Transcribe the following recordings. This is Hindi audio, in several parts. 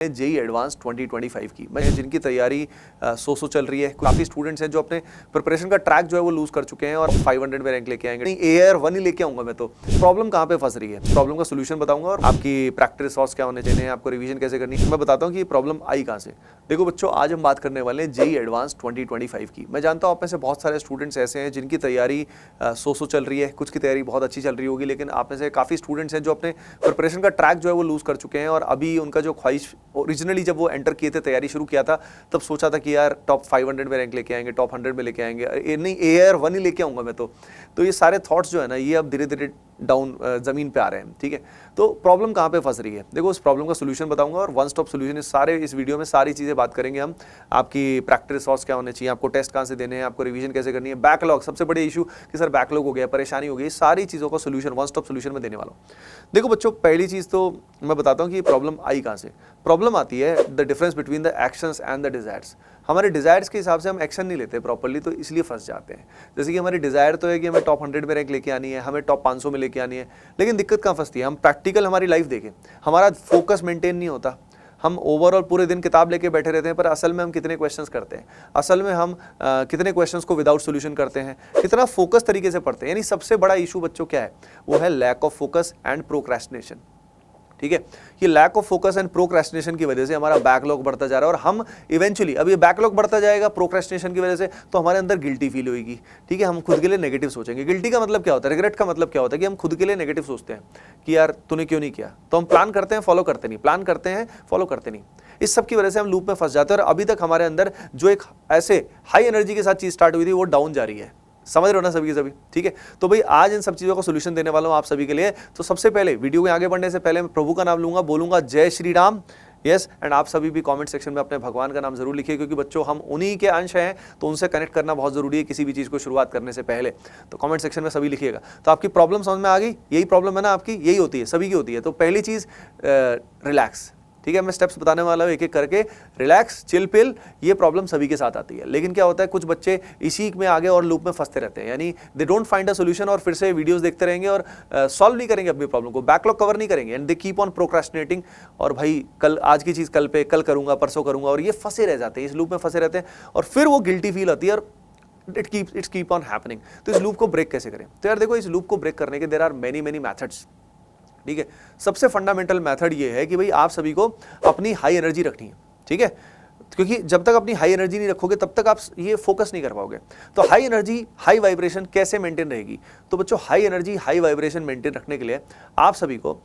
जेई एडवांस 2025 की मैं जिनकी तैयारी सो चल रही है। काफ़ी स्टूडेंट्स हैं जो अपने प्रिपरेशन का ट्रैक जो है वो लूज कर चुके हैं और 500 में रैंक लेके आएंगे। नहीं, एआर 1 ही लेके आऊंगा मैं। तो प्रॉब्लम कहाँ पे फंस रही है, प्रॉब्लम का सोल्यूशन बताऊंगा और आपकी प्रैक्टिस रिसोर्स क्या होने चाहिए, आपको रिवीजन कैसे करनी है, मैं बताता हूँ कि प्रॉब्लम आई कहाँ से। देखो बच्चों, आज हम बात करने वाले हैं जेई एडवांस 2025 की। मैं जानता हूँ आप में से बहुत सारे स्टूडेंट्स ऐसे हैं जिनकी तैयारी सो चल रही है, कुछ की तैयारी बहुत अच्छी चल रही होगी, लेकिन आप में से काफ़ी स्टूडेंट्स हैं जो अपने प्रिपरेशन का ट्रैक जो है वो लूज कर चुके हैं और अभी उनका जो ख्वाहिश ओरिजिनली जब वो एंटर किए थे, तैयारी शुरू किया था, तब सोचा था कि यार टॉप 500 में रैंक लेके आएंगे, टॉप 100 में लेके आएंगे, नहीं एआर 1 ही लेके आऊंगा मैं। तो ये सारे थॉट्स जो है ना, ये अब धीरे धीरे डाउन जमीन पे आ रहे हैं। ठीक है, तो प्रॉब्लम कहाँ पे फंस रही है, देखो उस प्रॉब्लम का सोल्यूशन बताऊंगा और वन स्टॉप सोल्यूशन। इस वीडियो में सारी चीज़ें बात करेंगे हम। आपकी प्रैक्टिस रिसोर्स क्या होने चाहिए, आपको टेस्ट कहाँ से देने हैं, आपको रिवीजन कैसे करनी है, बैकलॉग सबसे बड़े इशू कि सर बैकलॉग हो गया, परेशानी हो गई, सारी चीज़ों का सोल्यूशन वन स्टॉप सोल्यूशन में देने वाला हूँ। देखो बच्चों, पहली चीज़ तो मैं बताता हूँ कि प्रॉब्लम आई कहाँ से। प्रॉब्लम आती है the difference between the actions and the desires. हमारे डिजायर्स के हिसाब से हम एक्शन नहीं लेते प्रॉपर्ली, तो इसलिए फंस जाते हैं। जैसे कि हमारी डिजायर तो है कि हमें टॉप 100 में रैंक लेके आनी है, हमें टॉप 500 में लेके आनी है, लेकिन दिक्कत कहाँ फंसती है, हम प्रैक्टिकल हमारी लाइफ देखें, हमारा फोकस मेंटेन नहीं होता। हम ओवरऑल पूरे दिन किताब लेके बैठे रहते हैं, पर असल में हम कितने क्वेश्चंस करते हैं, असल में हम कितने क्वेश्चंस को विदाउट सॉल्यूशन करते हैं, कितना फोकस तरीके से पढ़ते हैं। यानी सबसे बड़ा इशू बच्चों क्या है, वो है lack of focus and procrastination. ठीक है, ये lack of focus and procrastination की वजह से हमारा बैकलॉग बढ़ता जा रहा है और हम इवेंचुअली, अब ये बैकलॉग बढ़ता जाएगा प्रोक्रेस्टिनेशन की वजह से, तो हमारे अंदर गिल्टी फील होगी। ठीक है, हम खुद के लिए नेगेटिव सोचेंगे। गिल्टी का मतलब क्या होता है, रिग्रेट का मतलब क्या होता है कि हम खुद के लिए नेगेटिव सोचते हैं कि यार तूने क्यों नहीं किया। तो हम प्लान करते हैं, फॉलो करते नहीं, प्लान करते हैं, फॉलो करते नहीं। इस सब की वजह से हम लूप में फंस जाते हैं और अभी तक हमारे अंदर जो एक ऐसे हाई एनर्जी के साथ चीज स्टार्ट हुई थी वो डाउन जा रही है। समझ रहे हो ना सभी के सभी। ठीक है, तो भाई आज इन सब चीजों का सोल्यूशन देने वाला हूं आप सभी के लिए। तो सबसे पहले वीडियो के आगे बढ़ने से पहले मैं प्रभु का नाम लूंगा, बोलूंगा जय श्री राम। यस, एंड आप सभी भी कमेंट सेक्शन में अपने भगवान का नाम जरूर लिखिए, क्योंकि बच्चों हम उन्हीं के अंश हैं, तो उनसे कनेक्ट करना बहुत जरूरी है किसी भी चीज को शुरुआत करने से पहले। तो कमेंट सेक्शन में सभी लिखिएगा। तो आपकी प्रॉब्लम समझ में आ गई, यही प्रॉब्लम है ना आपकी, यही होती है, सभी की होती है। तो पहली चीज रिलैक्स। ठीक है, मैं स्टेप्स बताने वाला हूँ एक एक करके। रिलैक्स, चिल पिल, ये प्रॉब्लम सभी के साथ आती है, लेकिन क्या होता है कुछ बच्चे इसी में आगे और लूप में फंसते रहते हैं, यानी they don't find a solution और फिर से वीडियोस देखते रहेंगे और सॉल्व नहीं करेंगे अपनी प्रॉब्लम को, बैकलॉग कवर नहीं करेंगे, and they keep on procrastinating. और भाई कल, आज की चीज़ कल पे, कल करूंगा, परसों करूंगा, और ये फंसे रह जाते हैं, इस लूप में फंसे रहते हैं और फिर वो गिल्टी फील आती है और इट्स कीप ऑन हैपनिंग। तो इस लूप को ब्रेक कैसे करें। तो यार देखो, इस लूप को ब्रेक करने के देयर आर मेनी मैथड्स। ठीक है, सबसे फंडामेंटल मेथड ये है कि भाई आप सभी को अपनी हाई एनर्जी रखनी है। ठीक है, क्योंकि जब तक अपनी हाई एनर्जी नहीं रखोगे तब तक आप ये फोकस नहीं कर पाओगे। तो हाई एनर्जी, हाई वाइब्रेशन कैसे मेंटेन रहेगी। तो बच्चों, high energy, high vibration maintain रखने के लिए आप सभी को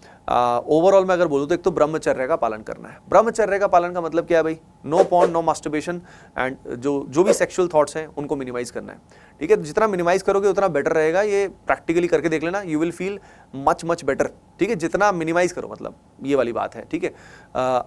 ओवरऑल में अगर बोलूँ तो एक तो ब्रह्मचर्य का पालन करना है। ब्रह्मचर्य का पालन का मतलब क्या है भाई, no porn, no masturbation and जो भी सेक्सुअल थॉट्स हैं उनको मिनिमाइज करना है। ठीक है, जितना मिनिमाइज करोगे उतना बेटर रहेगा। ये प्रैक्टिकली करके देख लेना, you will feel much better. ठीक है, जितना मिनिमाइज करो, मतलब ये वाली बात है। ठीक है,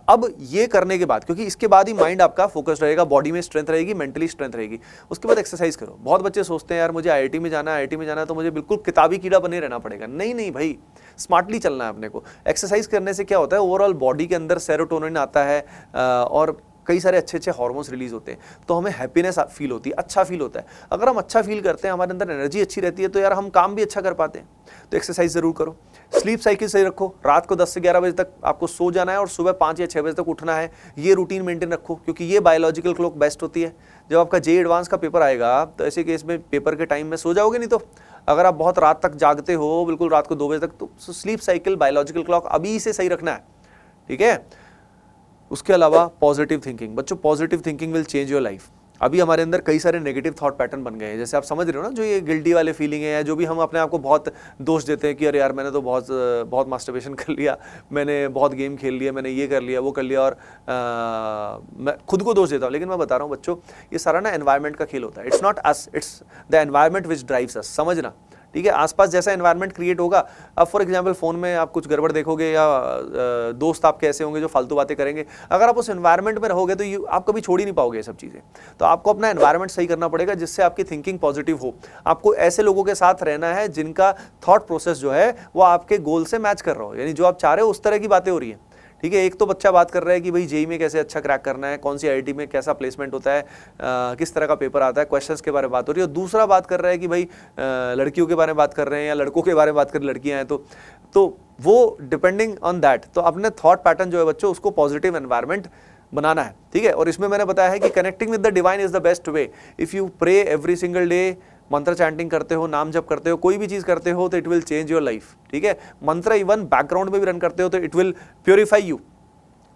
अब ये करने के बाद, क्योंकि इसके बाद ही माइंड आपका फोकस रहेगा, बॉडी में स्ट्रेंथ रहेगी, मेंटली स्ट्रेंथ रहेगी। उसके बाद एक्सरसाइज करो। बहुत बच्चे सोचते हैं यार मुझे आईआईटी में जाना है, तो मुझे बिल्कुल किताबी कीड़ा बने रहना पड़ेगा। नहीं भाई, स्मार्टली चलना है अपने को। एक्सरसाइज करने से क्या होता है, ओवरऑल बॉडी के अंदर सेरोटोनिन आता है और कई सारे अच्छे हॉर्मोन्स रिलीज होते हैं, तो हमें हैप्पीनेस फील होती है, अच्छा फील होता है। अगर हम अच्छा फील करते हैं, हमारे अंदर एनर्जी अच्छी रहती है, तो यार हम काम भी अच्छा कर पाते हैं। तो एक्सरसाइज जरूर करो। स्लीप साइकिल सही रखो, रात को 10 से 11 बजे तक आपको सो जाना है और सुबह 5 या 6 बजे तक उठना है। ये रूटीन मेंटेन रखो, क्योंकि ये बायोलॉजिकल क्लॉक बेस्ट होती है। जब आपका जेई एडवांस का पेपर आएगा, तो ऐसे केस में पेपर के टाइम में सो जाओगे, नहीं तो अगर आप बहुत रात तक जागते हो, बिल्कुल रात को 2 बजे तक, तो स्लीप साइकिल, बायोलॉजिकल क्लॉक अभी से सही रखना है। ठीक है, उसके अलावा पॉजिटिव थिंकिंग। बच्चों, positive thinking will change your life. अभी हमारे अंदर कई सारे नेगेटिव थॉट पैटर्न बन गए हैं, जैसे आप समझ रहे हो ना, जो ये गिल्टी वाले फीलिंग है, या जो भी हम अपने आप को बहुत दोष देते हैं कि अरे यार मैंने तो बहुत मास्टरबेशन कर लिया, मैंने बहुत गेम खेल लिया, मैंने ये कर लिया, वो कर लिया, और मैं खुद को दोष देता हूँ। लेकिन मैं बता रहा हूँ बच्चों, ये सारा ना एनवायरनमेंट का खेल होता है। It's not us, it's the environment which drives अस। समझना। ठीक है, आसपास जैसा एनवायरनमेंट क्रिएट होगा, अब फॉर एग्जांपल फोन में आप कुछ गड़बड़ देखोगे, या दोस्त आपके ऐसे होंगे जो फालतू बातें करेंगे, अगर आप उस एनवायरनमेंट में रहोगे तो आप कभी छोड़ ही नहीं पाओगे ये सब चीज़ें। तो आपको अपना एनवायरनमेंट सही करना पड़ेगा, जिससे आपकी थिंकिंग पॉजिटिव हो। आपको ऐसे लोगों के साथ रहना है जिनका थॉट प्रोसेस जो है वो आपके गोल से मैच कर रहा हो, यानी जो आप चाह रहे हो उस तरह की बातें हो रही है। ठीक है। एक तो बच्चा बात कर रहा है कि भाई जेई में कैसे अच्छा क्रैक करना है, कौन सी आईआईटी में कैसा प्लेसमेंट होता है, किस तरह का पेपर आता है, क्वेश्चंस के बारे में बात हो रही है। और दूसरा बात कर रहा है कि भाई लड़कियों के बारे में बात कर रहे हैं या लड़कों के बारे में बात कर रहे, लड़कियां हैं तो वो डिपेंडिंग ऑन दैट, तो अपने थॉट पैटर्न जो है बच्चों उसको पॉजिटिव एनवायरनमेंट बनाना है। ठीक है। और इसमें मैंने बताया है कि connecting with the divine is the best way. If you pray every single day, mantra chanting करते हो, नाम जप करते हो, कोई भी चीज करते हो तो it will change your life. ठीक है। मंत्र इवन बैकग्राउंड में भी रन करते हो तो इट विल प्योरीफाई यू।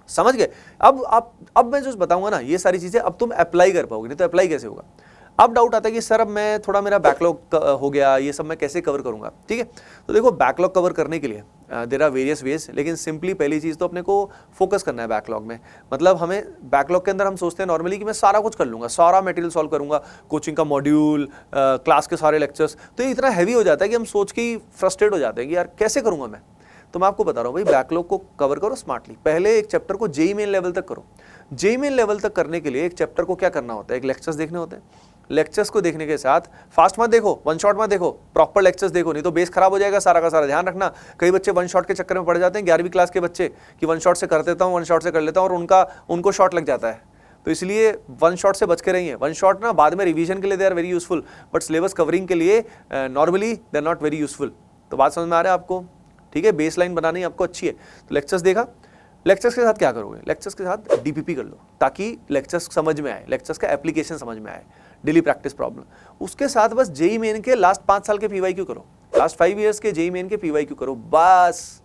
समझ गए। अब मैं जो बताऊंगा ना ये सारी चीजें अब तुम अप्लाई कर पाओगे, नहीं तो अप्लाई कैसे होगा। अब डाउट आता है कि सर अब मैं थोड़ा मेरा बैकलॉग हो गया, ये सब मैं कैसे कवर करूंगा। ठीक है। तो देखो बैकलॉग कवर करने के लिए देयर आर वेरियस वेज, लेकिन सिंपली पहली चीज तो अपने को फोकस करना है बैकलॉग में। मतलब हमें बैकलॉग के अंदर हम सोचते हैं नॉर्मली कि मैं सारा कुछ कर लूंगा, सारा मटेरियल सॉल्व करूंगा, कोचिंग का मॉड्यूल, क्लास के सारे लेक्चर्स, तो ये इतना हैवी हो जाता है कि हम सोच के फ्रस्ट्रेट हो जाते हैं कि यार कैसे करूंगा मैं। तो मैं आपको बता रहा हूँ भाई बैकलॉग को कवर करो स्मार्टली। पहले एक चैप्टर को जेईई मेन लेवल तक करो। जेईई मेन लेवल तक करने के लिए एक चैप्टर को क्या करना होता है, एक लेक्चर्स देखने होते हैं। लेक्चर्स को देखने के साथ फास्ट मत देखो, वन शॉट मत देखो, प्रॉपर लेक्चर्स देखो, नहीं तो बेस खराब हो जाएगा सारा का सारा। ध्यान रखना, कई बच्चे वन शॉट के चक्कर में पड़ जाते हैं, 11वीं क्लास के बच्चे, कि वन शॉट से कर देता हूँ, वन शॉट से कर लेता हूँ, और उनको शॉट लग जाता है। तो इसलिए वन शॉट से बच के रहिए। वन शॉट ना बाद में रिवीजन के लिए they are very useful, but syllabus covering के लिए normally they are not very useful. तो बात समझ में आ रहा है आपको। ठीक है। बेस लाइन बनानी आपको अच्छी है। तो लेक्चर्स देखा, लेक्चर्स के साथ क्या करोगे, लेक्चर्स के साथ डीपीपी कर लो ताकि लेक्चर्स समझ में आए, लेक्चर्स का एप्लीकेशन समझ में आए, डेली प्रैक्टिस प्रॉब्लम। उसके साथ बस जेईई मेन के लास्ट 5 साल के पीवाईक्यू करो, लास्ट 5 इयर्स के जेईई मेन के पीवाईक्यू करो, बस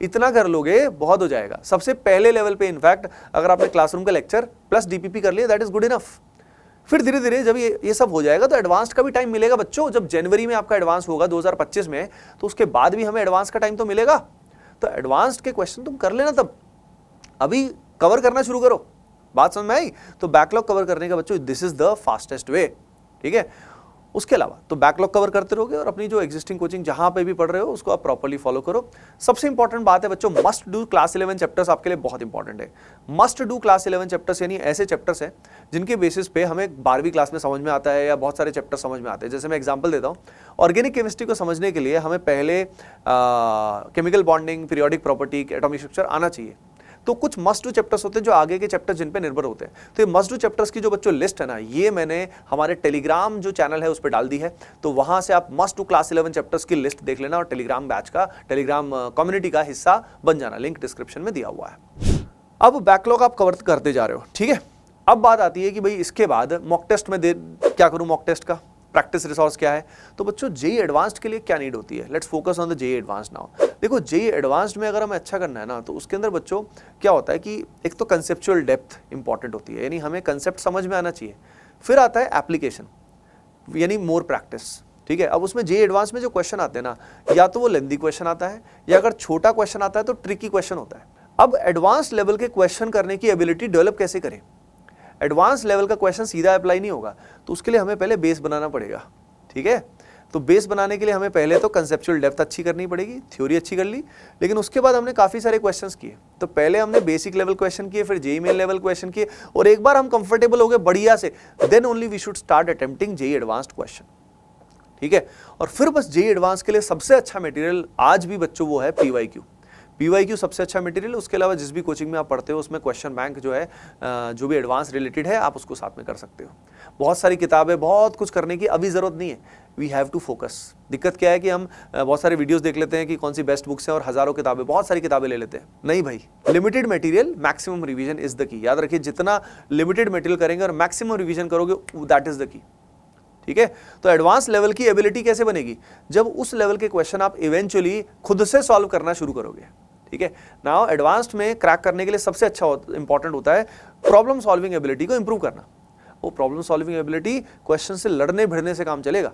इतना कर लोगे बहुत हो जाएगा। सबसे पहले लेवल पे इनफैक्ट अगर आपने क्लासरूम का लेक्चर प्लस डीपीपी कर लिया दैट इज गुड इनफ। फिर धीरे धीरे जब ये सब हो जाएगा तो एडवांस का भी टाइम मिलेगा बच्चों। जब जनवरी में आपका एडवांस होगा 2025 में, तो उसके बाद भी हमें एडवांस का टाइम तो मिलेगा। तो एडवांस्ड के क्वेश्चन तुम कर लेना, तब अभी कवर करना शुरू करो। बात समझ में आई। तो बैकलॉग कवर करने का बच्चों this is the fastest way. ठीक है। उसके अलावा तो बैकलॉग कवर करते रहोगे और अपनी जो एग्जिस्टिंग कोचिंग जहां पे भी पढ़ रहे हो उसको आप प्रॉपर्ली फॉलो करो। सबसे इंपॉर्टेंट बात है बच्चों, मस्ट डू क्लास 11 चैप्टर्स आपके लिए बहुत इंपॉर्टेंट है। मस्ट डू क्लास 11 चैप्टर्स यानी ऐसे चैप्टर्स हैं जिनके बेसिस पे हमें 12वीं क्लास में समझ में आता है या बहुत सारे चैप्टर समझ में आते हैं। जैसे मैं एग्जांपल देता हूँ, ऑर्गेनिक केमिस्ट्री को समझने के लिए हमें पहले chemical bonding, periodic property, atomic structure आना चाहिए। तो कुछ मस्ट डू चैप्टर्स होते हैं जो आगे के चैप्टर जिन पे निर्भर होते हैं। तो ये मस्ट डू चैप्टर्स की जो बच्चों लिस्ट है ना, ये मैंने हमारे टेलीग्राम जो चैनल है उस पर डाल दी है। तो वहां से आप मस्ट डू क्लास 11 चैप्टर्स की लिस्ट देख लेना और टेलीग्राम बैच का, टेलीग्राम कम्युनिटी का हिस्सा बन जाना। लिंक डिस्क्रिप्शन में दिया हुआ है। अब बैकलॉग आप कवर करते जा रहे हो। ठीक है। अब बात आती है कि भाई इसके बाद मॉक टेस्ट में क्या करूं, मॉक टेस्ट का प्रैक्टिस रिसोर्स क्या है। तो बच्चों जेईई एडवांस्ड के लिए क्या नीड होती है, let's focus on the JEE advanced now. देखो जेईई एडवांस्ड में अगर हमें अच्छा करना है ना, तो उसके अंदर बच्चों क्या होता है कि एक तो कंसेप्चुअल डेप्थ इंपॉर्टेंट होती है, यानी हमें कंसेप्ट समझ में आना चाहिए। फिर आता है एप्लीकेशन, यानी मोर प्रैक्टिस। ठीक है। अब उसमें जेईई एडवांस में जो क्वेश्चन आते हैं ना, या तो वो लेंदी क्वेश्चन आता है या अगर छोटा क्वेश्चन आता है तो ट्रिकी क्वेश्चन होता है। अब एडवांस लेवल के क्वेश्चन करने की एबिलिटी डेवलप कैसे करें। एडवांस लेवल का क्वेश्चन सीधा अप्लाई नहीं होगा, तो उसके लिए हमें पहले बेस बनाना पड़ेगा। ठीक है। तो बेस बनाने के लिए हमें पहले तो कंसेप्चुअल डेप्थ अच्छी करनी पड़ेगी, थ्योरी अच्छी कर ली, लेकिन उसके बाद हमने काफी सारे क्वेश्चंस किए। तो पहले हमने बेसिक लेवल क्वेश्चन किए, फिर जेईई मेन लेवल क्वेश्चन किए, और एक बार हम कंफर्टेबल हो गए बढ़िया से, then only we should start attempting JEE advanced question. ठीक है। और फिर बस जेईई एडवांस के लिए सबसे अच्छा मटेरियल आज भी बच्चों वो है पीवाईक्यू। पीवाईक्यू सबसे अच्छा मटेरियल। उसके अलावा जिस भी कोचिंग में आप पढ़ते हो उसमें क्वेश्चन बैंक जो है, जो भी एडवांस रिलेटेड है, आप उसको साथ में कर सकते हो। बहुत सारी किताबें, बहुत कुछ करने की अभी जरूरत नहीं है। We have to focus. दिक्कत क्या है कि हम बहुत सारे वीडियोस देख लेते हैं कि कौन सी बेस्ट बुक्स हैं और हजारों किताबें, बहुत सारी किताबें ले लेते हैं। नहीं भाई, limited material, maximum revision is the की। याद रखिए, जितना लिमिटेड मटेरियल करेंगे और मैक्सिमम रिवीजन करोगे, दैट इज द की। ठीक है। तो एडवांस लेवल की एबिलिटी कैसे बनेगी, जब उस लेवल के क्वेश्चन आप इवेंचुअली खुद से सॉल्व करना शुरू करोगे। ठीक है। नाउ एडवांस्ड में क्रैक करने के लिए सबसे अच्छा इंपॉर्टेंट होता है प्रॉब्लम सॉल्विंग एबिलिटी को इंप्रूव करना। वो प्रॉब्लम सॉल्विंग एबिलिटी क्वेश्चन से लड़ने भिड़ने से काम चलेगा।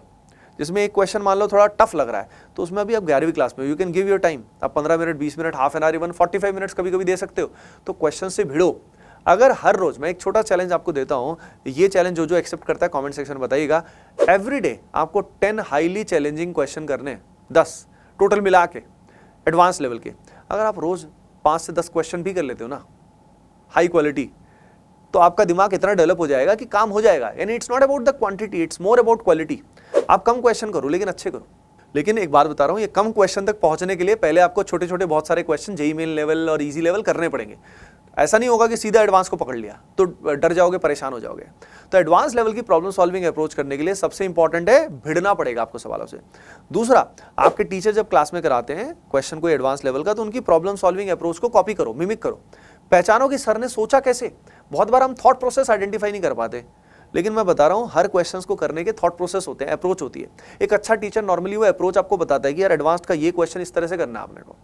जिसमें एक क्वेश्चन मान लो थोड़ा टफ लग रहा है, तो उसमें अभी आप 11वीं क्लास में, you can give your time, आप 15 minute, 20 minute, half an hour, even 45 minutes कभी कभी दे सकते हो। तो क्वेश्चन से भिड़ो। अगर हर रोज, मैं एक छोटा चैलेंज आपको देता हूं, ये चैलेंज जो एक्सेप्ट करता है कमेंट सेक्शन में बताइएगा। एवरीडे आपको 10 हाईली चैलेंजिंग क्वेश्चन करने, 10 टोटल मिला के एडवांस लेवल के। अगर आप रोज 5 से 10 क्वेश्चन भी कर लेते हो ना हाई क्वालिटी, तो आपका दिमाग इतना डेवलप हो जाएगा कि काम हो जाएगा। यानी it's not about the quantity, it's more about quality. आप कम क्वेश्चन करो लेकिन अच्छे करो। लेकिन एक बात बता रहा हूं, ये कम क्वेश्चन तक पहुंचने के लिए पहले आपको छोटे छोटे बहुत सारे क्वेश्चन जेईई मेन लेवल और इजी लेवल करने पड़ेंगे। ऐसा नहीं होगा कि सीधा एडवांस को पकड़ लिया तो डर जाओगे, परेशान हो जाओगे। तो एडवांस लेवल की प्रॉब्लम सॉल्विंग अप्रोच करने के लिए सबसे इंपॉर्टेंट है भिड़ना पड़ेगा आपको सवालों से। दूसरा, आपके टीचर जब क्लास में कराते हैं क्वेश्चन को एडवांस लेवल का, तो उनकी प्रॉब्लम सॉल्विंग अप्रोच को कॉपी करो, मिमिक करो, पहचानो कि सर ने सोचा कैसे। बहुत बार हम थॉट प्रोसेस आइडेंटिफाई नहीं कर पाते, लेकिन मैं बता रहा हूं हर क्वेश्चंस को करने के थॉट प्रोसेस होते हैं, अप्रोच होती है। एक अच्छा टीचर नॉर्मली वो अप्रोच आपको बताता है कि यार एडवांस का ये क्वेश्चन इस तरह से करना है आपने को।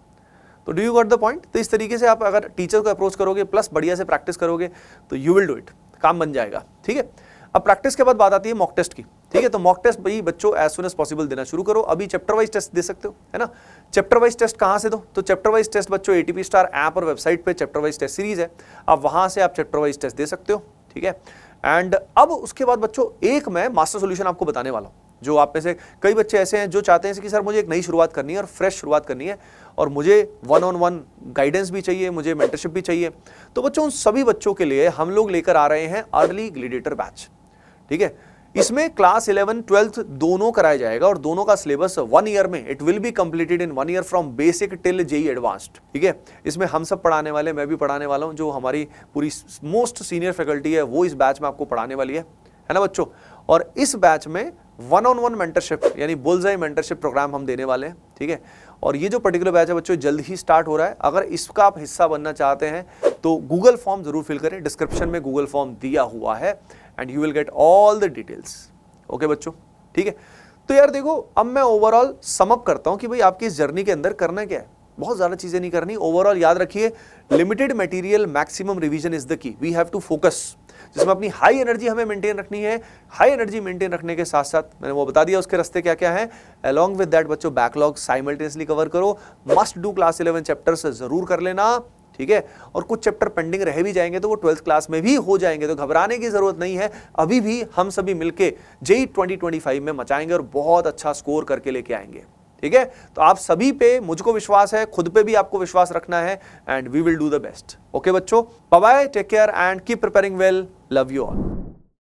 तो do you got the point? तो इस तरीके से आप अगर टीचर को अप्रोच करोगे प्लस बढ़िया से प्रैक्टिस करोगे तो यू विल डू इट, काम बन जाएगा। ठीक है, अब प्रैक्टिस के बाद बात आती है मॉक टेस्ट की। ठीक है, तो मॉक टेस्ट भाई बच्चों एज सुन एज पॉसिबल देना शुरू करो। अभी चैप्टर वाइज टेस्ट दे सकते हो, है ना। चैप्टर वाइज टेस्ट कहां से दो? तो चैप्टर वाइज टेस्ट बच्चों एटीपी स्टार ऐप और वेबसाइट पे चैप्टर वाइज टेस्ट सीरीज है, अब वहां से आप चैप्टर वाइज टेस्ट दे सकते हो। ठीक है, एंड अब उसके बाद बच्चों एक मैं मास्टर सोल्यूशन आपको बताने वाला हूं, जो आप में से कई बच्चे ऐसे हैं जो चाहते हैं कि सर मुझे एक नई शुरुआत करनी है और फ्रेश शुरुआत करनी है और मुझे 1-on-1 गाइडेंस भी चाहिए, मुझे मेंटरशिप भी चाहिए। तो बच्चों उन सभी बच्चों के लिए हम लोग लेकर आ रहे हैं अर्ली ग्लेडिएटर बैच। ठीक है, इसमें क्लास 11, 12 दोनों कराया जाएगा और दोनों का सिलेबस 1 ईयर में it will be completed in 1 year from basic till JEE advanced. ठीक है, इसमें हम सब पढ़ाने वाले, मैं भी पढ़ाने वाला हूं, जो हमारी पूरी मोस्ट सीनियर फैकल्टी है वो इस बैच में आपको पढ़ाने वाली है ना बच्चों। और इस बैच में 1-on-1 मेंटरशिप यानी बुलजाई मेंटरशिप प्रोग्राम हम देने वाले हैं। ठीक है, और ये जो पर्टिकुलर बैच है बच्चों जल्द ही स्टार्ट हो रहा है। अगर इसका आप हिस्सा बनना चाहते हैं तो गूगल फॉर्म जरूर फिल करें, डिस्क्रिप्शन में गूगल फॉर्म दिया हुआ है and you will get all the details. Okay बच्चों, ठीक है। तो यार देखो, अब मैं ओवरऑल सम अप करता हूं कि भाई आपकी इस जर्नी के अंदर करना क्या है। बहुत ज्यादा चीजें नहीं करनी, ओवरऑल याद रखिए limited material maximum revision is the key. We have to focus, जिसमें अपनी हाई एनर्जी हमें मेंटेन रखनी है। हाई एनर्जी मेंटेन रखने के साथ साथ मैंने वो बता दिया उसके रास्ते क्या क्या है। अलॉन्ग विद दैट बच्चों बैकलॉग साइमल्टेनियसली कवर करो, मस्ट डू क्लास 11 चैप्टर्स जरूर कर लेना। ठीक है, और कुछ चैप्टर पेंडिंग रह भी जाएंगे तो वो 12th क्लास में भी हो जाएंगे, तो घबराने की जरूरत नहीं है। अभी भी हम सभी मिलके जेईई 2025 में मचाएंगे और बहुत अच्छा स्कोर करके लेके आएंगे। ठीक है, तो आप सभी पे मुझको विश्वास है, खुद पे भी आपको विश्वास रखना है and we will do the best. Okay बच्चों, bye bye, take care and keep preparing well, love you all.